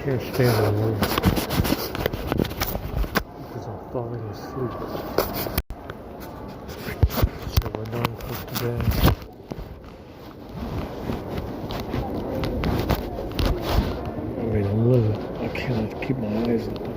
Can't stand it alone because I'm falling asleep. So we're done for today. I mean, I cannot keep my eyes open.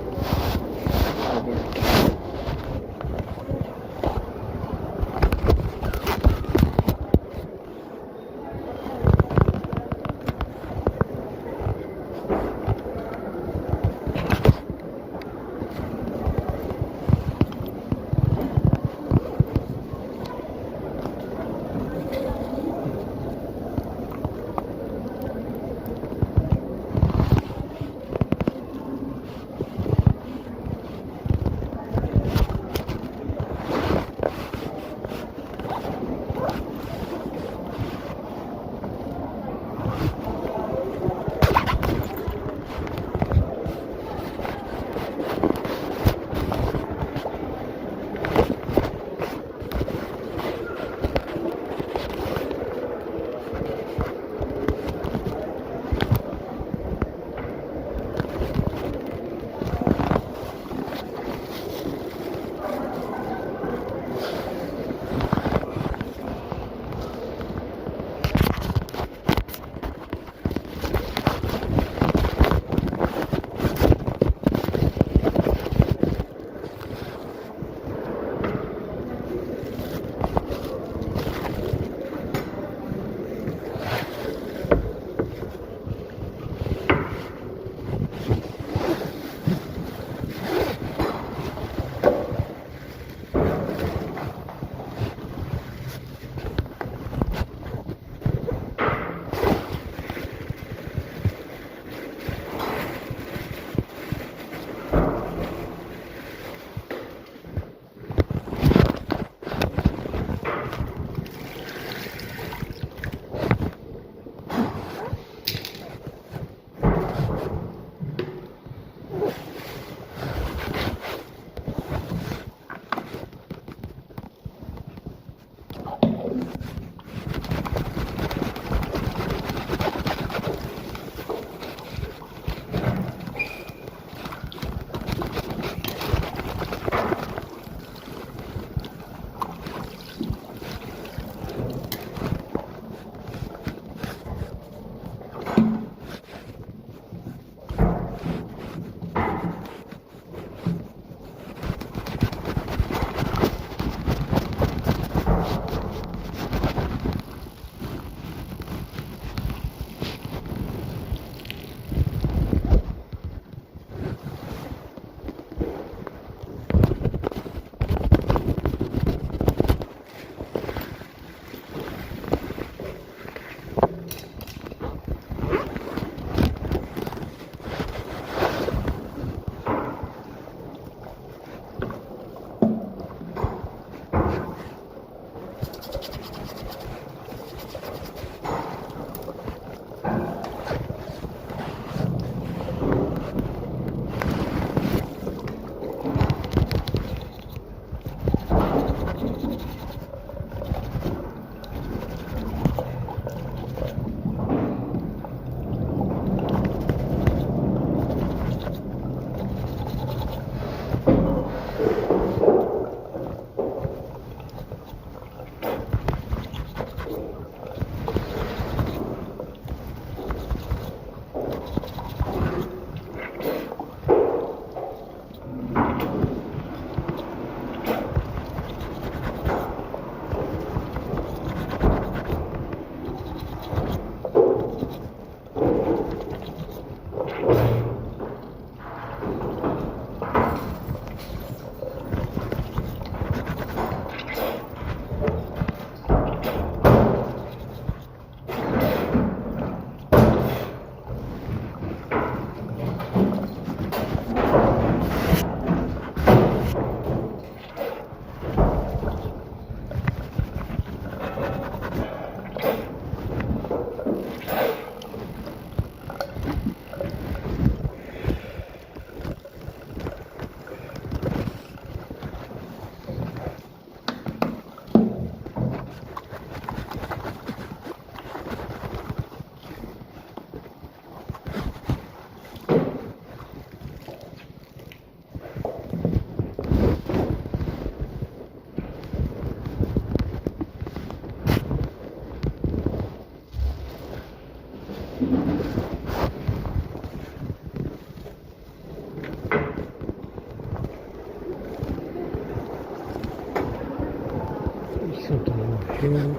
King.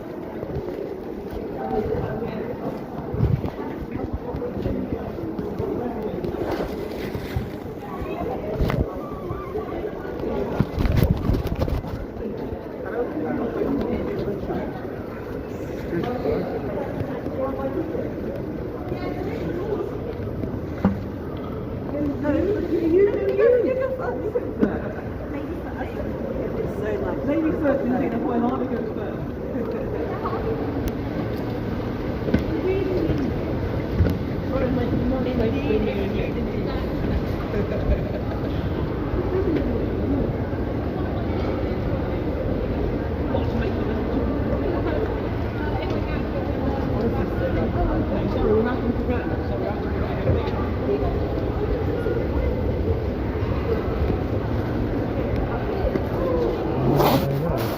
Maybe first, you think that's why Lana goes first.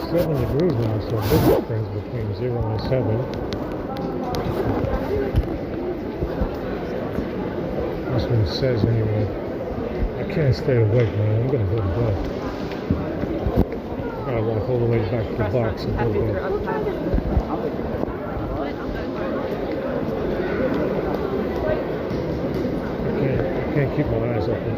It's 7 degrees now, so a big difference between 0 and 7. This one says anyway. I can't stay awake, man. I'm gonna go to bed. Gotta walk all the way back to the box and go to bed. I can't keep my eyes open.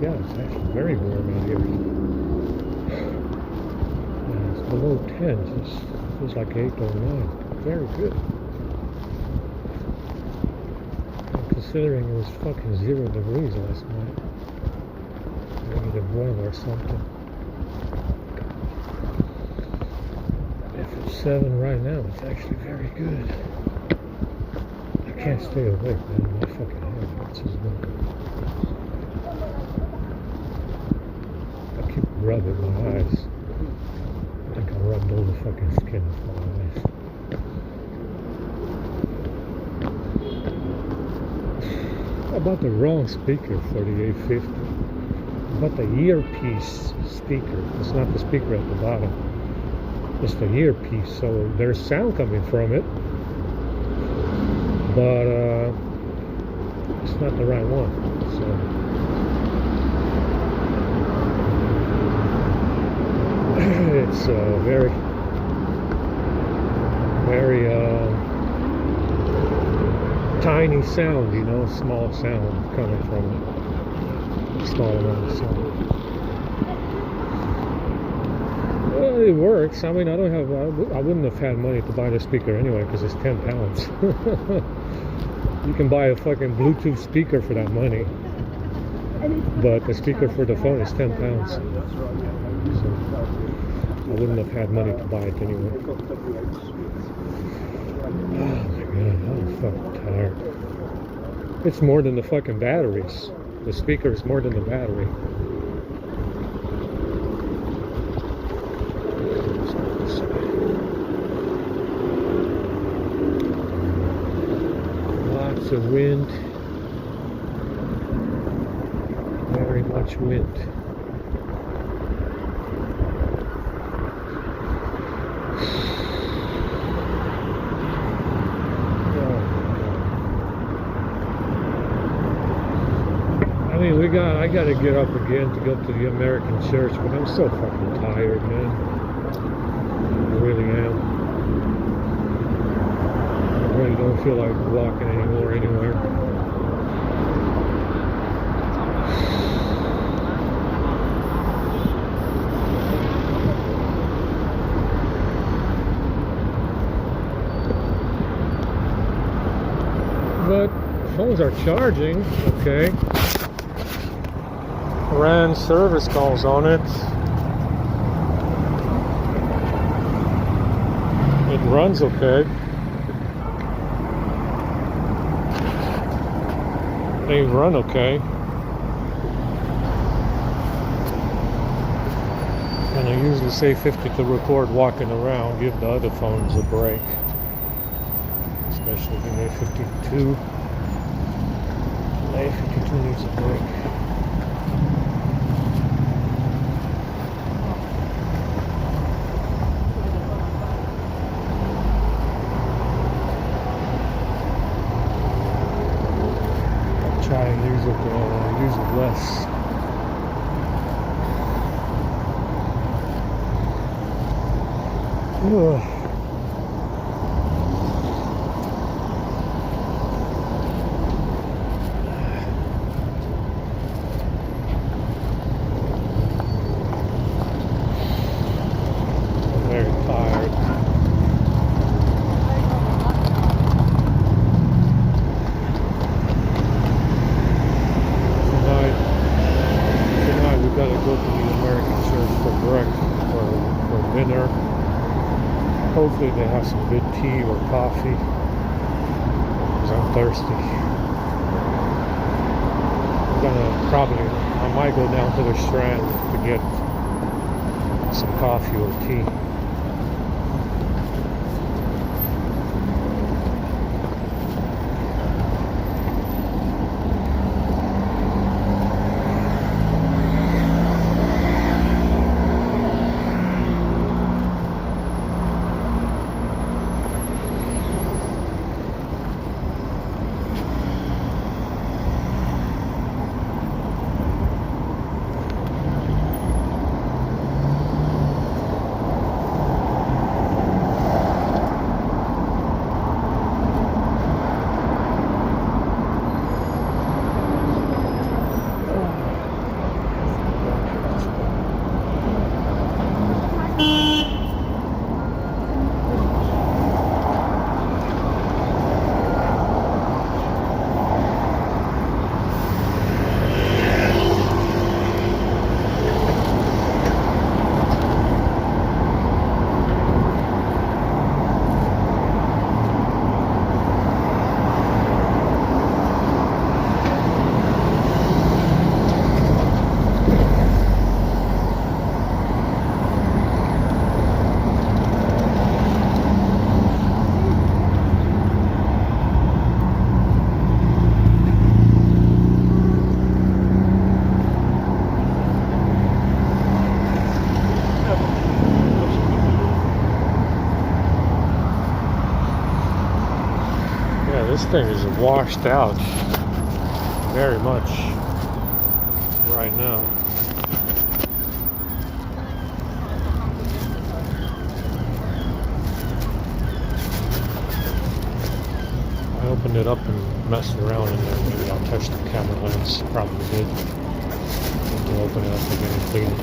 Yeah, it's actually very warm out here. Yeah, it's below 10, it feels like 8 or 9. Very good. And considering it was fucking 0 degrees last night. -1 or something. If it's 7 right now, it's actually very good. I can't stay awake, man. My fucking head hurts as well. Rubbing my eyes. I think I rubbed all the fucking skin off my eyes. I bought the wrong speaker for the 850. I bought the earpiece speaker. It's not the speaker at the bottom. It's the earpiece, so there's sound coming from it. But it's not the right one. So it's very tiny sound, you know, small sound coming from it. Small amount of sound. Well, it works. I mean, I wouldn't have had money to buy the speaker anyway because it's 10 pounds. You can buy a fucking Bluetooth speaker for that money. But the speaker for the phone is 10 pounds. So I wouldn't have had money to buy it anyway. Oh my god, I'm fucking tired. It's more than the fucking batteries. The speaker is more than the battery. Lots of wind. Very much wind. I gotta get up again to go to the American church, but I'm so fucking tired, man. I really am. I really don't feel like walking anymore anywhere. But phones are charging, okay. Ran service calls on it. It runs okay. They run okay. usually say 50 to record walking around, give the other phones a break. Especially the A52. The A52 needs a break. Try and use it less. Ugh. I'm very tired. Tonight we gotta go to the American Church for breakfast, for dinner. Hopefully they have some good tea or coffee, because I'm thirsty. I might go down to the Strand to get some coffee or tea. This thing is washed out very much right now. I opened it up and messed around in there. Maybe I'll touch the camera lens. Probably did. Need to open it up again and clean it.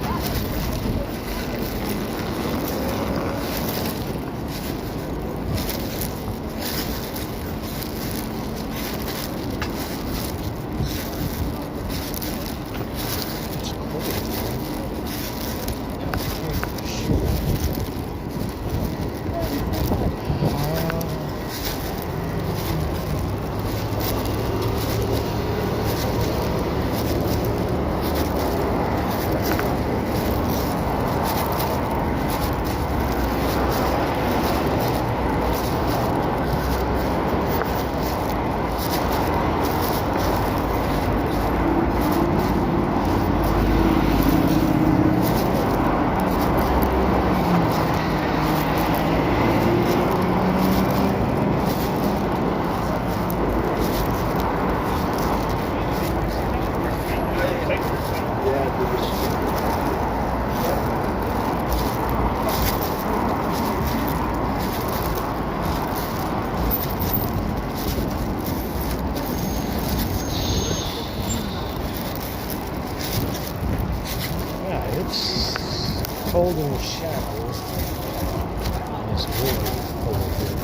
Cold in the shadows. It's really over here.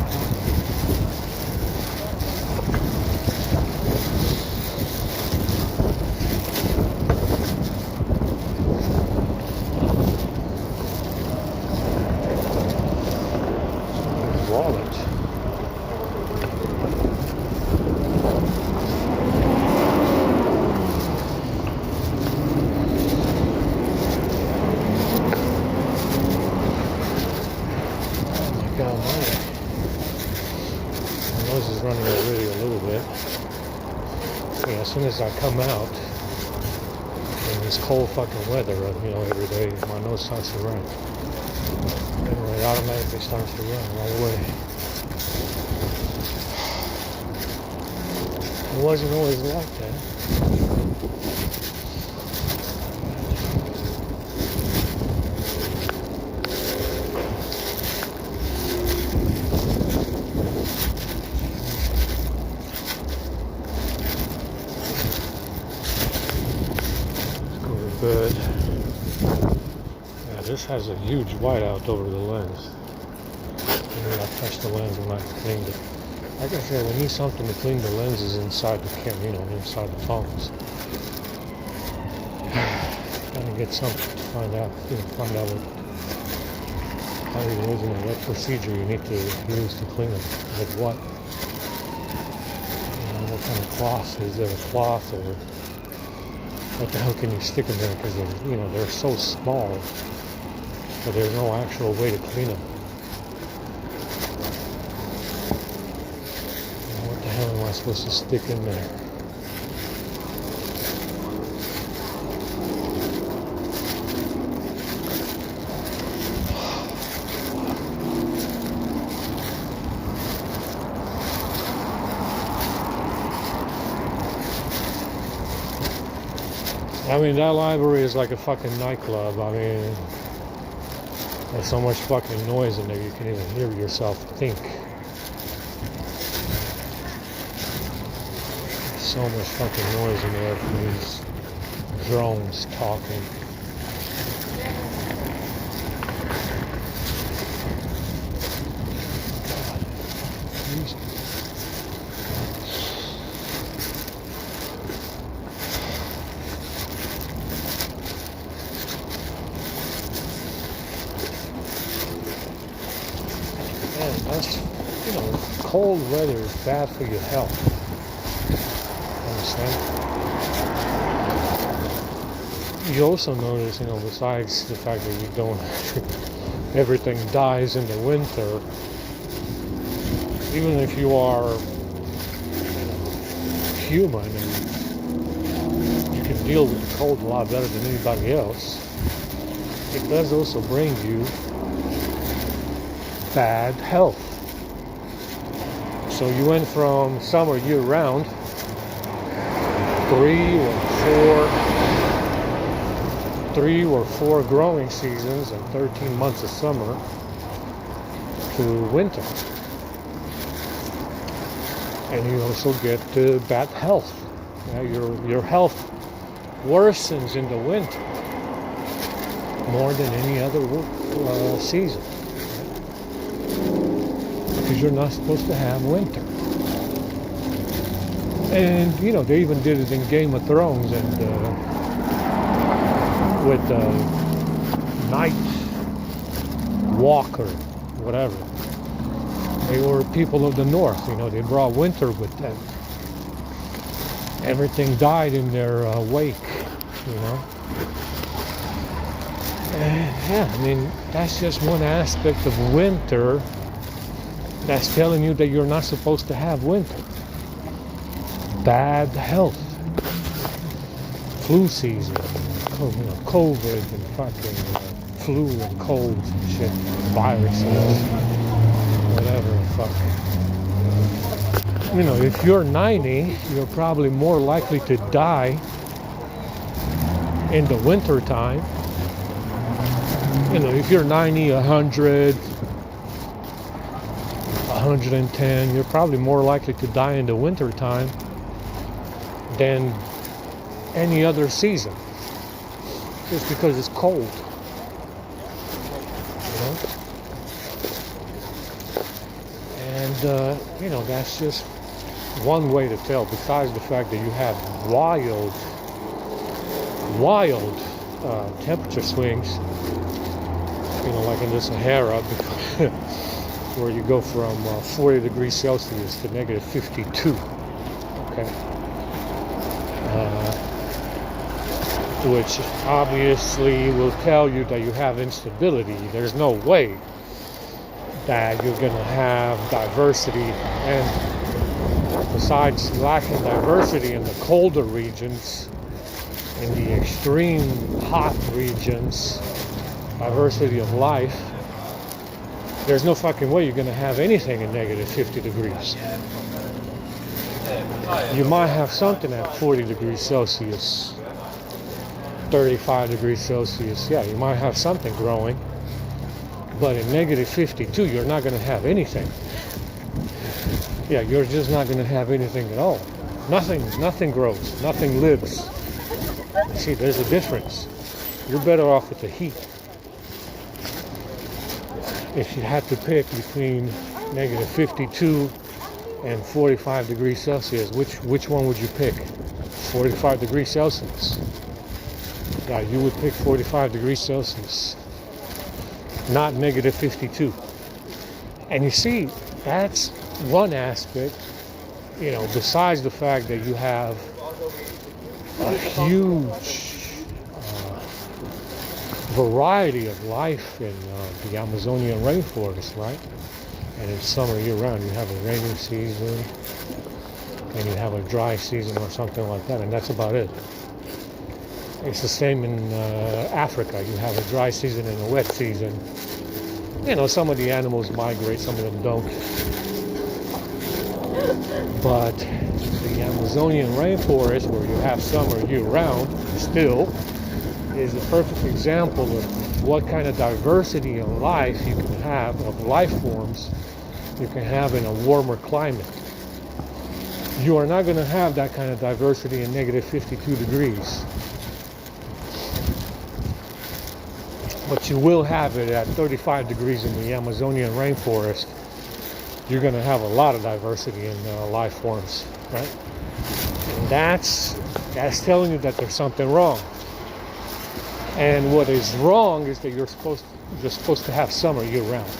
Wallet. soon as I come out in this cold fucking weather, every day, my nose starts to run. It automatically starts to run right away. It wasn't always like that. Good. Yeah, this has a huge whiteout over the lens. I touched the lens when I cleaned it. Like I said, we need something to clean the lenses inside the camera, inside the phones. Gotta get something to find out how you're using it, what procedure you need to use to clean it, with what. What kind of cloth, is there a cloth or what the hell can you stick in there? Because they're so small that there's no actual way to clean them. What the hell am I supposed to stick in there? I mean, that library is like a fucking nightclub. I mean, there's so much fucking noise in there you can't even hear yourself think. There's so much fucking noise in there from these drones talking. That's, cold weather is bad for your health. Understand? You also notice, besides the fact that you don't, everything dies in the winter, even if you are human and you can deal with the cold a lot better than anybody else, it does also bring you bad health. So you went from summer year-round, 3 or 4 growing seasons and 13 months of summer, to winter. And you also get bad health. Your health worsens in the winter more than any other season. Because you're not supposed to have winter. And they even did it in Game of Thrones and with Night Walker, whatever. They were people of the North. They brought winter with them. Everything died in their wake. And that's just one aspect of winter. That's telling you that you're not supposed to have winter. Bad health. Flu season. COVID and fucking flu and colds and shit. Viruses. Whatever the fuck. If you're 90, you're probably more likely to die in the winter time. If you're 90, 100, 110, you're probably more likely to die in the winter time than any other season, just because it's cold. And that's just one way to tell, besides the fact that you have wild temperature swings, like in the Sahara, where you go from 40 degrees Celsius to negative 52. Okay. Which obviously will tell you that you have instability. There's no way that you're going to have diversity and besides lacking diversity in the colder regions, in the extreme hot regions, diversity of life, there's no fucking way you're going to have anything in negative 50 degrees. You might have something at 40 degrees Celsius, 35 degrees Celsius. Yeah, you might have something growing. But in negative 52, you're not going to have anything. Yeah, you're just not going to have anything at all. Nothing grows. Nothing lives. See, there's a difference. You're better off with the heat. If you had to pick between negative 52 and 45 degrees Celsius, which one would you pick? 45 degrees Celsius. Yeah, you would pick 45 degrees Celsius, not negative 52. And you see, that's one aspect, besides the fact that you have a huge variety of life in the Amazonian rainforest, right? And it's summer year-round. You have a rainy season, and you have a dry season or something like that, and that's about it. It's the same in Africa. You have a dry season and a wet season. Some of the animals migrate, some of them don't. But the Amazonian rainforest, where you have summer year-round, still is a perfect example of what kind of diversity in life you can have, of life forms you can have in a warmer climate. You are not going to have that kind of diversity in negative 52 degrees. But you will have it at 35 degrees in the Amazonian rainforest. You're going to have a lot of diversity in life forms, right? And that's telling you that there's something wrong. And what is wrong is that you're supposed to have summer year-round.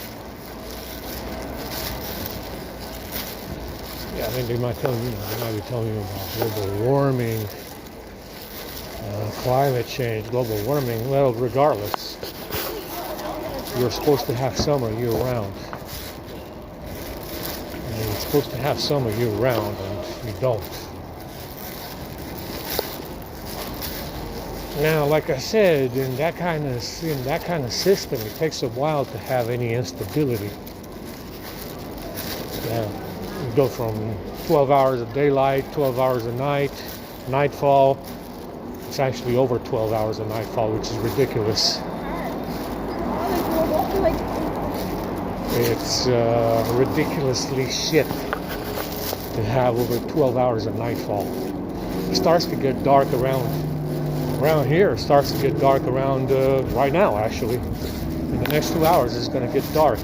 Yeah, I mean, they might be telling you about global warming, climate change, global warming. Well, regardless, you're supposed to have summer year-round. And you're supposed to have summer year-round, and you don't. Now, like I said, in that kind of system, it takes a while to have any instability. You go from 12 hours of daylight, 12 hours of night, nightfall. It's actually over 12 hours of nightfall, which is ridiculous. It's ridiculously shit to have over 12 hours of nightfall. It starts to get dark around here. It starts to get dark around right now, actually. In the next 2 hours, it's going to get dark.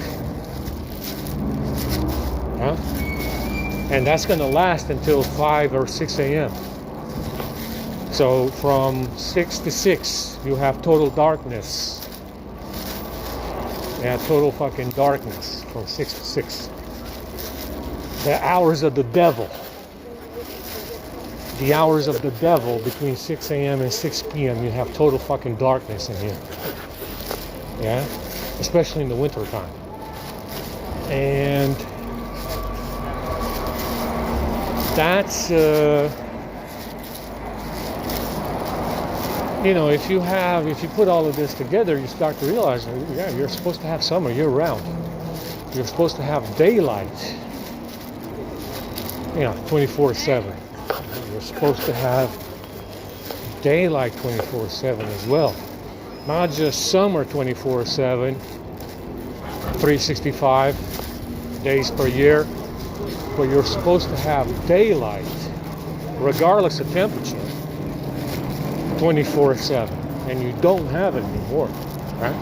Huh? And that's going to last until 5 or 6 a.m. So from 6 to 6, you have total darkness. Yeah, total fucking darkness from 6 to 6. The hours of the devil. The hours of the devil between 6 a.m. and 6 p.m. you have total fucking darkness in here. Yeah? Especially in the winter time. And that's if you put all of this together, you start to realize, yeah, you're supposed to have summer year-round. You're supposed to have daylight, 24/7. You're supposed to have daylight 24/7 as well. Not just summer 24/7, 365 days per year, but you're supposed to have daylight, regardless of temperature, 24/7, and you don't have it anymore, right?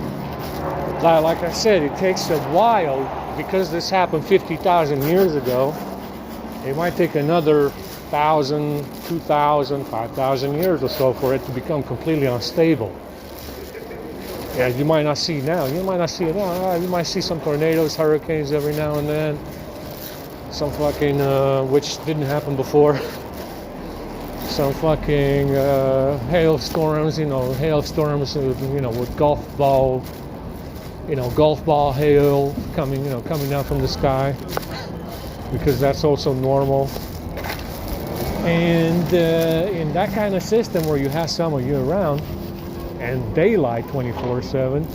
Like I said, it takes a while, because this happened 50,000 years ago. It might take another 1,000, 2,000, 5,000 years or so for it to become completely unstable. Yeah, you might not see it now. You might see some tornadoes, hurricanes every now and then. Some fucking, which didn't happen before. Some fucking hailstorms, with golf ball hail coming down from the sky, because that's also normal. And in that kind of system where you have summer year-round and daylight 24/7,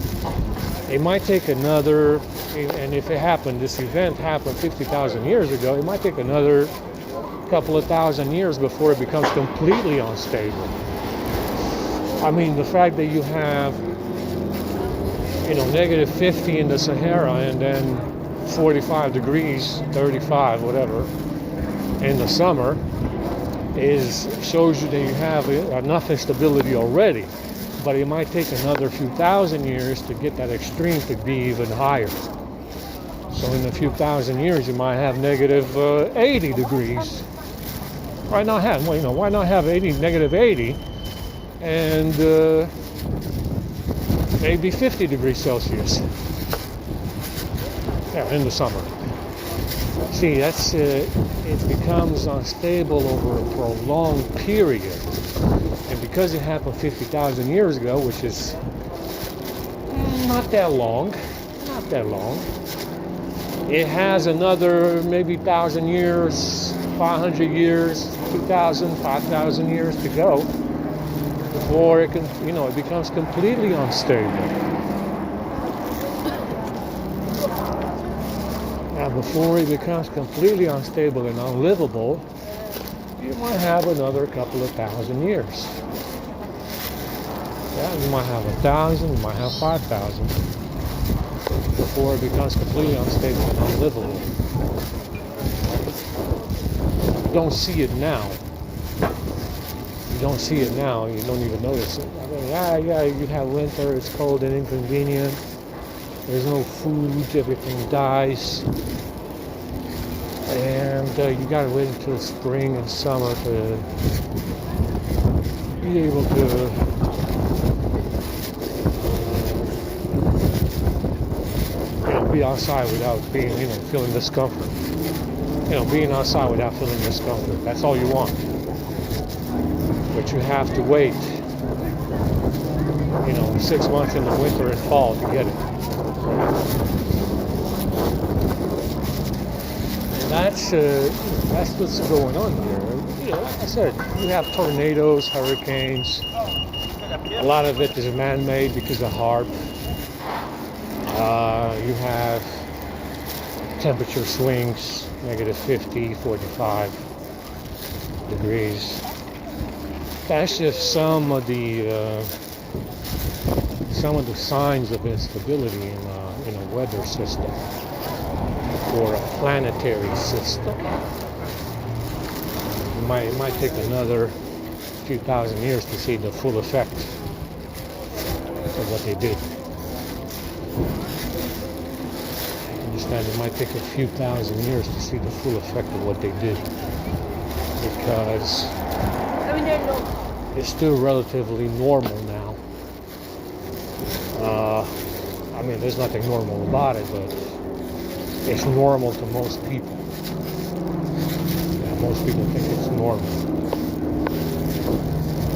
it might take another, and if it happened, this event happened 50,000 years ago, it might take another couple of thousand years before it becomes completely unstable. I mean, the fact that you have, negative 50 in the Sahara and then 45 degrees, 35, whatever, in the summer shows you that you have enough instability already. But it might take another few thousand years to get that extreme to be even higher. So in a few thousand years, you might have negative 80 degrees. Why not have negative 80 and maybe 50 degrees Celsius? Yeah, in the summer. See, that's it becomes unstable over a prolonged period. And because it happened 50,000 years ago, which is not that long, it has another maybe 1,000 years, 500 years, 2,000, 5,000 years to go before it becomes completely unstable. Now, before it becomes completely unstable and unlivable, you might have another couple of thousand years. Yeah, you might have 1,000, you might have 5,000 before it becomes completely unstable and unlivable. You don't see it now. You don't see it now. You don't even notice it. I mean, you have winter. It's cold and inconvenient. There's no food. Everything dies. And you gotta wait until spring and summer to be able to be outside without being, feeling discomfort. Being outside without feeling discomfort. That's all you want. But you have to wait, 6 months in the winter and fall to get it. That's what's going on here. Like I said, you have tornadoes, hurricanes. A lot of it is man-made because of HAARP. You have temperature swings, negative 50, 45 degrees. That's just some of the signs of instability in a weather system or a planetary system. It might take another few thousand years to see the full effect of what they did. Understand? It might take a few thousand years to see the full effect of what they did, because it's still relatively normal now. There's nothing normal about it, but it's normal to most people. Yeah, most people think it's normal.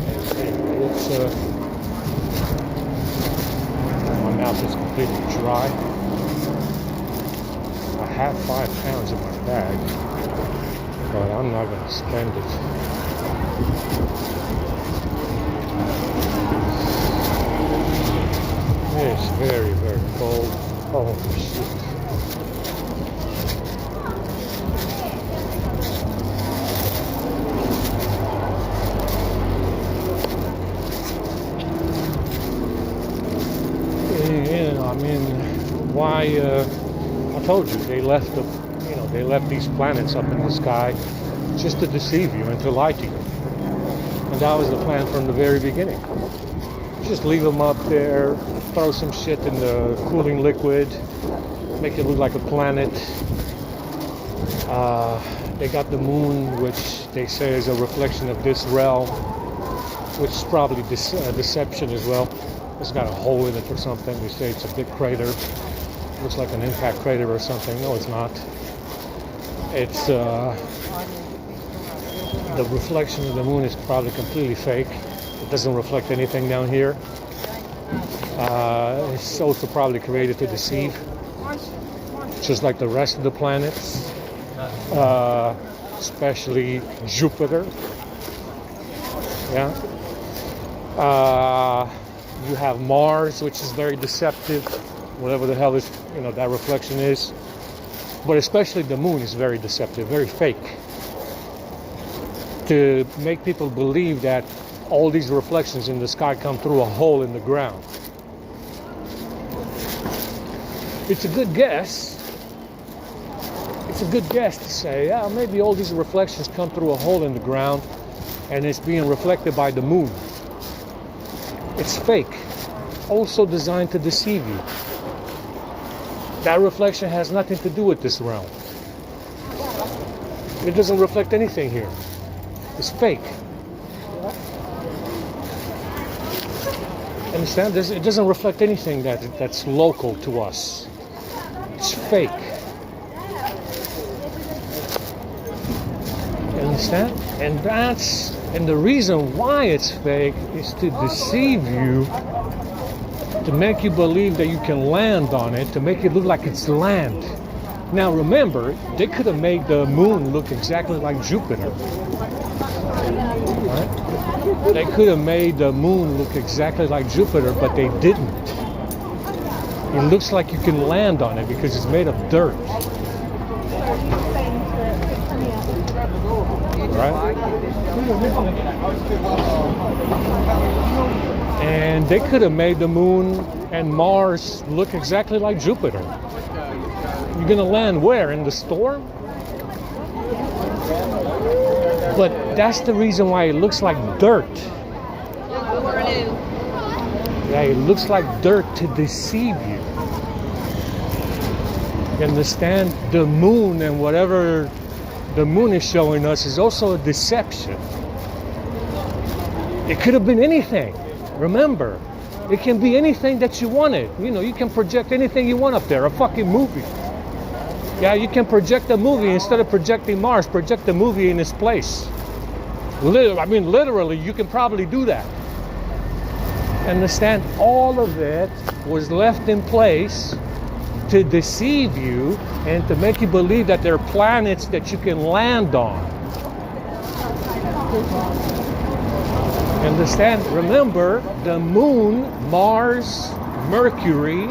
And it's my mouth is completely dry. I have 5 pounds in my bag, but I'm not going to spend it. It's very, very cold. Oh shit. Why? I told you they left these planets up in the sky just to deceive you and to lie to you. And that was the plan from the very beginning. Just leave them up there, throw some shit in the cooling liquid, make it look like a planet. They got the moon, which they say is a reflection of this realm, which is probably deception as well. It's got a hole in it or something. They say it's a big crater. Looks like an impact crater or something. No, it's not. It's the reflection of the moon is probably completely fake. It doesn't reflect anything down here. It's also probably created to deceive, just like the rest of the planets. especially Jupiter. Yeah. You have Mars, which is very deceptive, whatever the hell is, that reflection is. But especially the moon is very deceptive, very fake. To make people believe that all these reflections in the sky come through a hole in the ground. It's a good guess. It's a good guess to say, yeah, maybe all these reflections come through a hole in the ground and it's being reflected by the moon. It's fake. Also designed to deceive you. That reflection has nothing to do with this realm. It doesn't reflect anything here. It's fake. Understand? It doesn't reflect anything that's local to us. It's fake. You understand? And the reason why it's fake is to deceive you, to make you believe that you can land on it, to make it look like it's land. Now remember, they could have made the moon look exactly like Jupiter. Right? They could have made the moon look exactly like Jupiter, but they didn't. It looks like you can land on it because it's made of dirt. Right? And they could have made the moon and Mars look exactly like Jupiter. You're gonna land where? In the storm? But that's the reason why it looks like dirt. Yeah, it looks like dirt to deceive you. You understand? The moon and whatever the moon is showing us is also a deception. It could have been anything. Remember, it can be anything that you wanted. You can project anything you want up there. A fucking movie. Yeah, you can project a movie instead of projecting Mars. Project the movie in its place. Literally, you can probably do that. Understand? All of it was left in place to deceive you and to make you believe that there are planets that you can land on. Understand? Remember, the moon, Mars, Mercury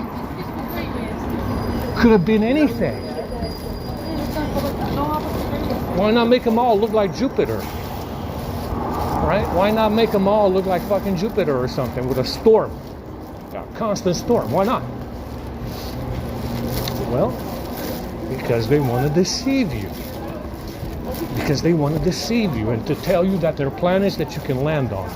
could have been anything. Why not make them all look like Jupiter? Right? Why not make them all look like fucking Jupiter or something with a storm? A constant storm. Why not? Well, because they want to deceive you. Because they want to deceive you and to tell you that there are planets that you can land on.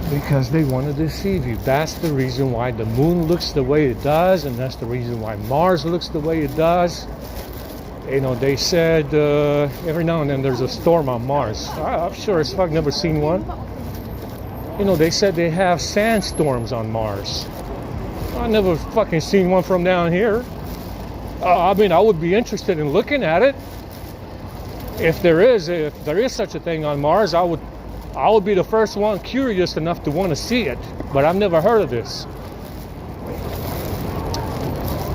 Because they want to deceive you. That's the reason why the moon looks the way it does, and that's the reason why Mars looks the way it does. They said every now and then there's a storm on Mars. I'm sure as fuck never seen one. They said they have sandstorms on Mars. I never fucking seen one from down here. I would be interested in looking at it. If there is such a thing on Mars, I would be the first one curious enough to want to see it. But I've never heard of this.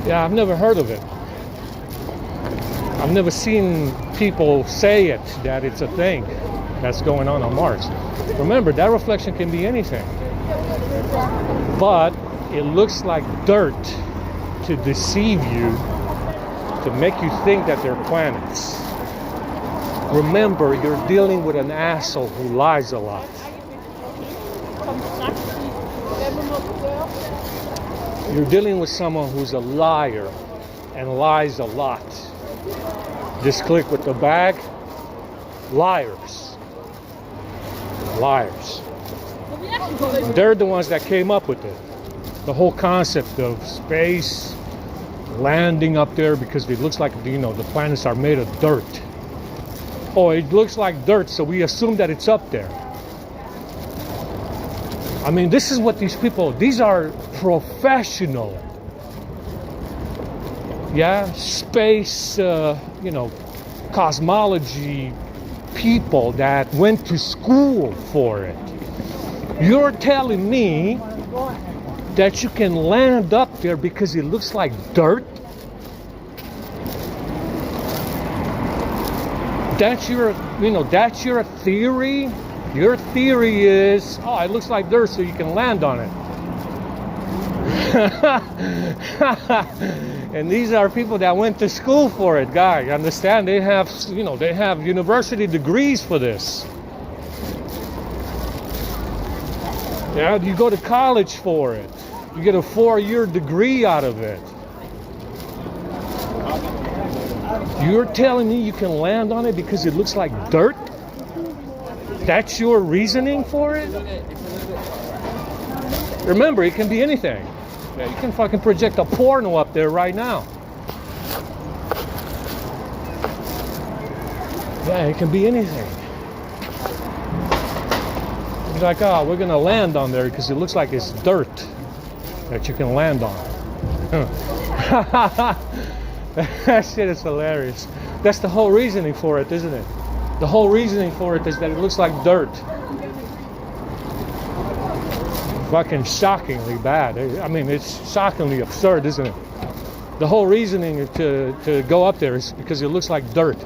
Yeah, I've never heard of it. I've never seen people say it, that it's a thing that's going on Mars. Remember, that reflection can be anything. But it looks like dirt to deceive you, to make you think that they're planets. Remember, you're dealing with an asshole who lies a lot. You're dealing with someone who's a liar and lies a lot. Just click with the bag. Liars. Liars. They're the ones that came up with it. The whole concept of space, landing up there, because it looks like, the planets are made of dirt. Oh, it looks like dirt, so we assume that it's up there. This is what these are professional. Yeah, space, cosmology people that went to school for it. You're telling me that you can land up there because it looks like dirt? That's your, that's your theory. Your theory is, oh, it looks like dirt, so you can land on it. And these are people that went to school for it, guys. Understand? They have, they have university degrees for this. Yeah, you go to college for it. You get a 4-year degree out of it. You're telling me you can land on it because it looks like dirt? That's your reasoning for it? Remember, it can be anything. Yeah, you can fucking project a porno up there right now. Yeah, it can be anything. It's like, oh, we're gonna land on there because it looks like it's dirt that you can land on. That shit is hilarious. That's the whole reasoning for it, isn't it? The whole reasoning for it is that it looks like dirt. Fucking shockingly bad. I mean, it's shockingly absurd, isn't it? The whole reasoning to go up there is because it looks like dirt.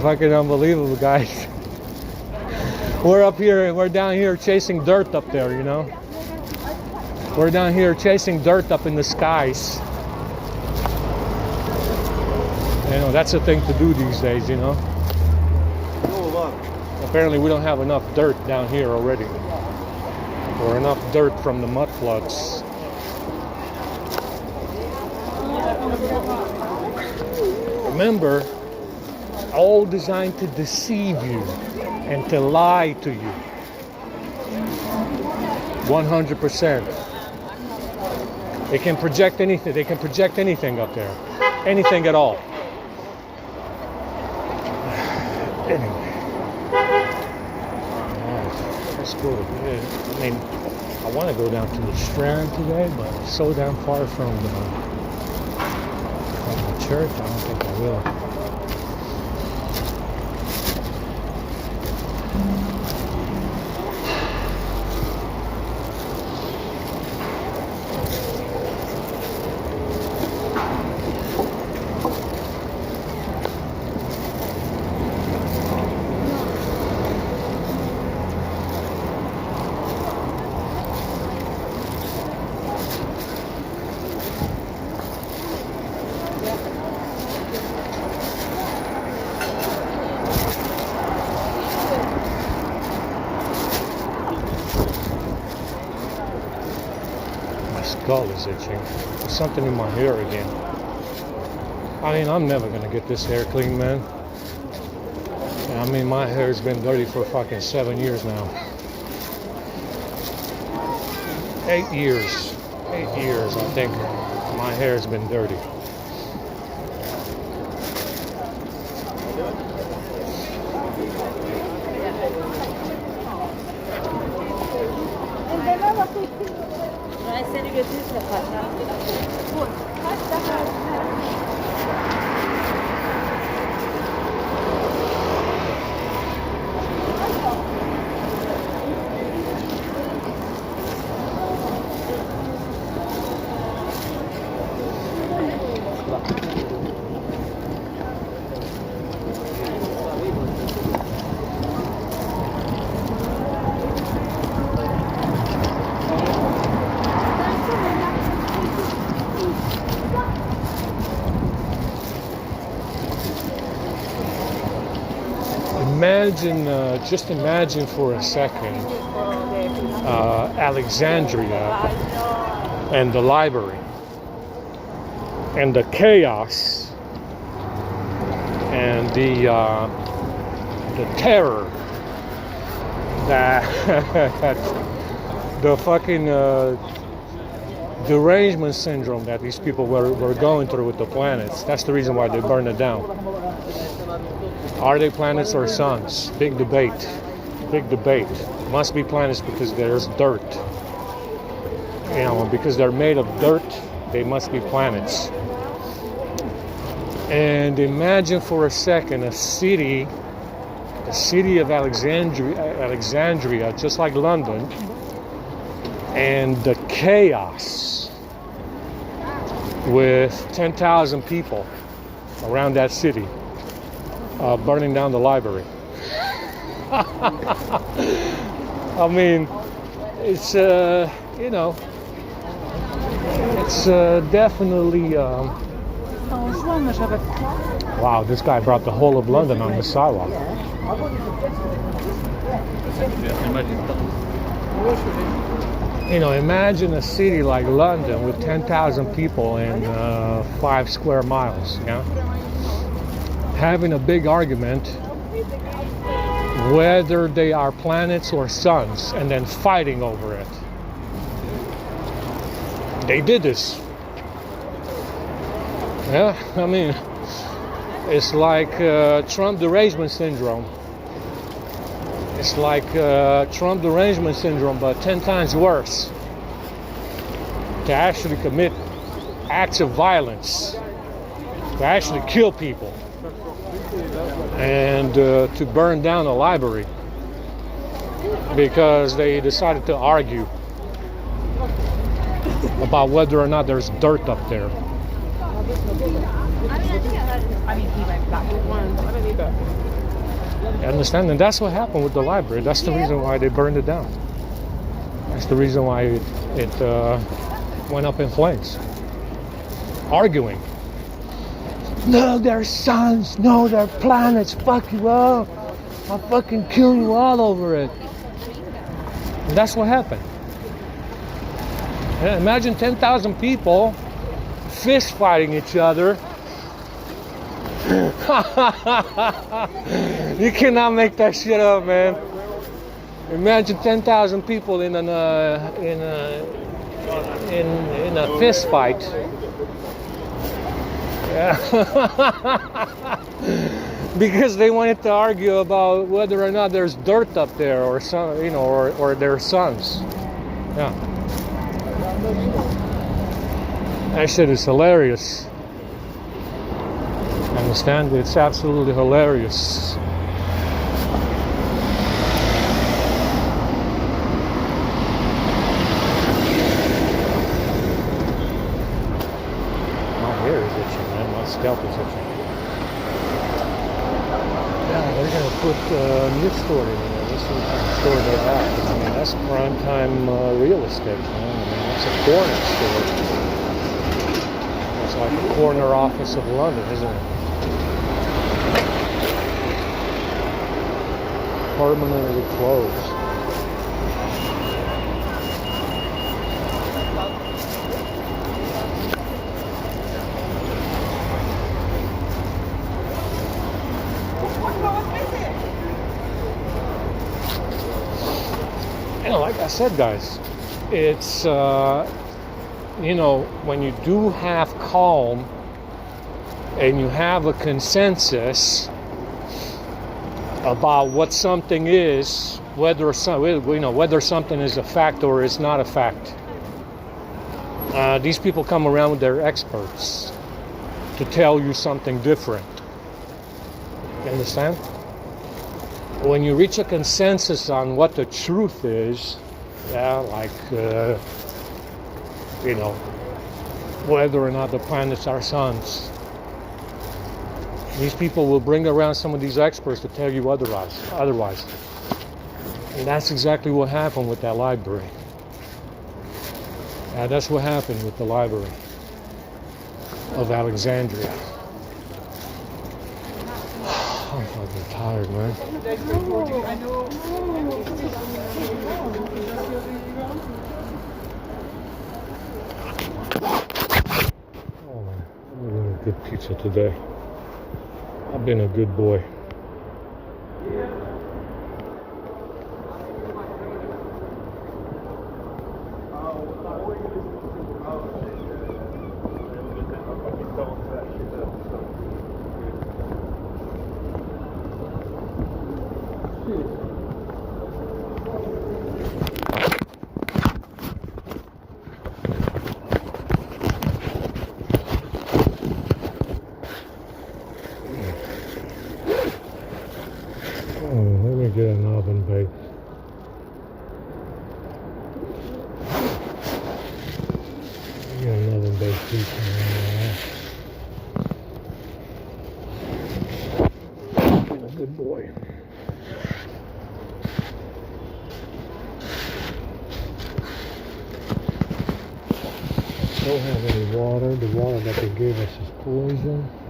Fucking unbelievable, guys. We're down here chasing dirt up there, We're down here chasing dirt up in the skies. That's a thing to do these days, Apparently we don't have enough dirt down here already. Or enough dirt from the mud floods. Remember, all designed to deceive you and to lie to you. 100%. They can project anything. They can project anything up there. Anything at all. Anyway. Let's go to bed. I mean, I want to go down to the Strand today, but it's so damn far from the church, I don't think I will. Skull is itching. There's something in my hair again. I mean, I'm never gonna get this hair clean, man. I mean, my hair's been dirty for fucking 7 years now. 8 years. 8 years, I think. My hair's been dirty. Seni götürürse kaçar. Kaç daha? Imagine, just imagine for a second, Alexandria and the library and the chaos and the terror that the fucking derangement syndrome that these people were going through with the planets. That's the reason why they burned it down. Are they planets or suns? Big debate. Big debate. Must be planets because there's dirt. Because they're made of dirt, they must be planets. And imagine for a second the city of Alexandria, just like London, and the chaos with 10,000 people around that city burning down the library. I mean, it's you know, it's definitely wow, this guy brought the whole of London on the sidewalk. You know, imagine a city like London with 10,000 people in 5 square miles, yeah? Having a big argument whether they are planets or suns, and then fighting over it. They did this. Yeah, I mean, it's like Trump derangement syndrome. It's like Trump derangement syndrome, but 10 times worse. To actually commit acts of violence, to actually kill people, and to burn down a library because they decided to argue about whether or not there's dirt up there. I mean, he went back with one. I don't need that. You understand? And that's what happened with the library. That's the reason why they burned it down. That's the reason why it went up in flames. Arguing. No, they're suns. No, they're planets. Fuck you all. I'll fucking kill you all over it. And that's what happened. Yeah, imagine 10,000 people fist fighting each other. You cannot make that shit up, man. Imagine 10,000 people in a fist fight. Yeah. Because they wanted to argue about whether or not there's dirt up there, or some, you know, or their sons. Yeah. That shit is hilarious. Understand? It's absolutely hilarious. My hair is itching, man. My scalp is itching. Yeah, they're gonna put a new store in there. This is the kind of store they have. I mean, that's prime time real estate, man. I mean, that's a corner store. It's like a corner office of London, isn't it? Permanently closed. You know, like I said, guys, it's you know, when you do have calm and you have a consensus about what something is, whether something is a fact or is not a fact. These people come around with their experts to tell you something different. You understand? When you reach a consensus on what the truth is, yeah, like you know, whether or not the planets are suns. These people will bring around some of these experts to tell you otherwise. And that's exactly what happened with that library. Yeah, that's what happened with the library of Alexandria. I'm fucking tired, man. Oh, man. I'm eating a good pizza today. I've been a good boy. Let me get an oven bake. Get an oven baked pizza. Good boy. Don't have any water. The water that they gave us is poison.